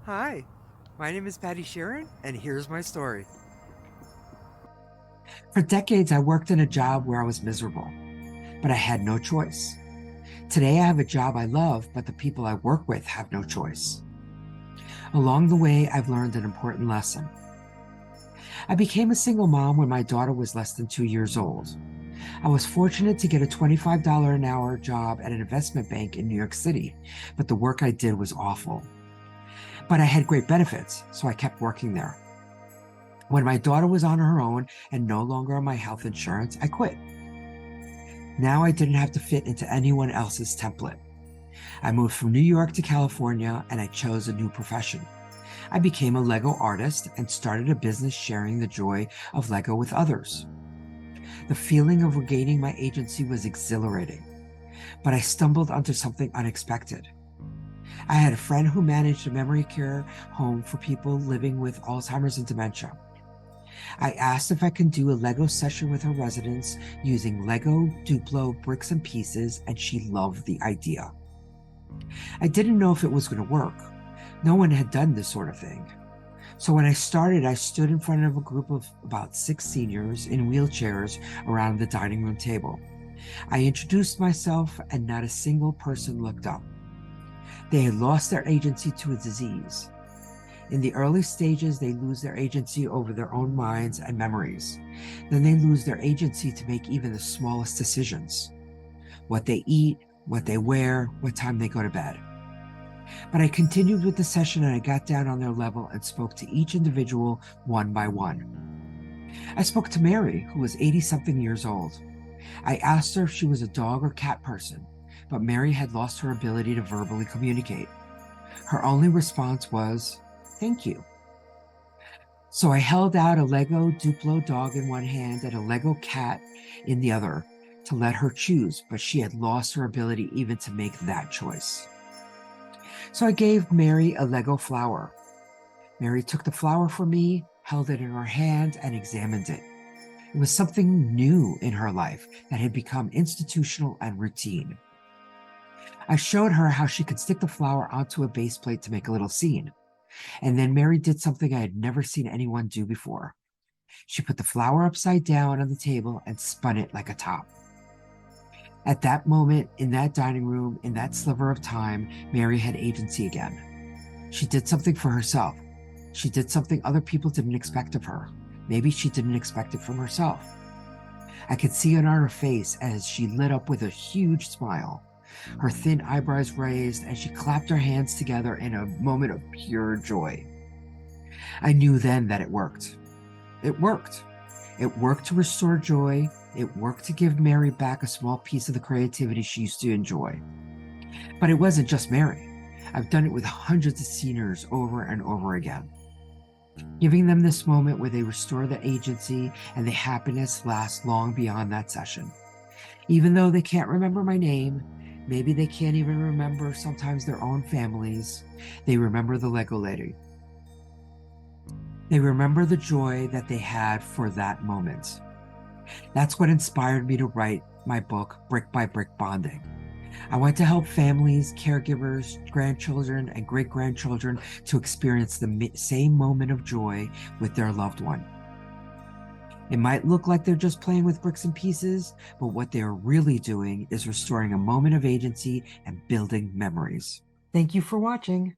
Hi, my name is Patty Sharon, and here's my story. For decades, I worked in a job where I was miserable, but I had no choice. Today, I have a job I love, but the people I work with have no choice. Along the way, I've learned an important lesson. I became a single mom when my daughter was less than 2 years old. I was fortunate to get a $25 an hour job at an investment bank in New York City, but the work I did was awful. But I had great benefits, so I kept working there. When my daughter was on her own and no longer on my health insurance, I quit. Now I didn't have to fit into anyone else's template. I moved from New York to California and I chose a new profession. I became a Lego artist and started a business sharing the joy of Lego with others. The feeling of regaining my agency was exhilarating, but I stumbled onto something unexpected. I had a friend who managed a memory care home for people living with Alzheimer's and dementia. I asked if I could do a Lego session with her residents using Lego, Duplo, bricks and pieces, and she loved the idea. I didn't know if it was going to work. No one had done this sort of thing. So when I started, I stood in front of a group of about 6 seniors in wheelchairs around the dining room table. I introduced myself, and not a single person looked up. They had lost their agency to a disease. In the early stages, they lose their agency over their own minds and memories. Then they lose their agency to make even the smallest decisions: what they eat, what they wear, what time they go to bed. But I continued with the session and I got down on their level and spoke to each individual one by one. I spoke to Mary, who was 80 something years old. I asked her if she was a dog or cat person, but Mary had lost her ability to verbally communicate. Her only response was, "Thank you." So I held out a Lego Duplo dog in one hand and a Lego cat in the other to let her choose, but she had lost her ability even to make that choice. So I gave Mary a Lego flower. Mary took the flower from me, held it in her hand, and examined it. It was something new in her life that had become institutional and routine. I showed her how she could stick the flower onto a base plate to make a little scene. And then Mary did something I had never seen anyone do before. She put the flower upside down on the table and spun it like a top. At that moment, in that dining room, in that sliver of time, Mary had agency again. She did something for herself. She did something other people didn't expect of her. Maybe she didn't expect it from herself. I could see it on her face as she lit up with a huge smile, her thin eyebrows raised, and she clapped her hands together in a moment of pure joy. I knew then that it worked. It worked. It worked to restore joy. It worked to give Mary back a small piece of the creativity she used to enjoy. But it wasn't just Mary. I've done it with hundreds of seniors over and over again, giving them this moment where they restore their agency and the happiness lasts long beyond that session. Even though they can't remember my name, maybe they can't even remember sometimes their own families, they remember the Lego lady. They remember the joy that they had for that moment. That's what inspired me to write my book, Brick by Brick Bonding. I want to help families, caregivers, grandchildren, and great grandchildren to experience the same moment of joy with their loved one. It might look like they're just playing with bricks and pieces, but what they are really doing is restoring a moment of agency and building memories. Thank you for watching.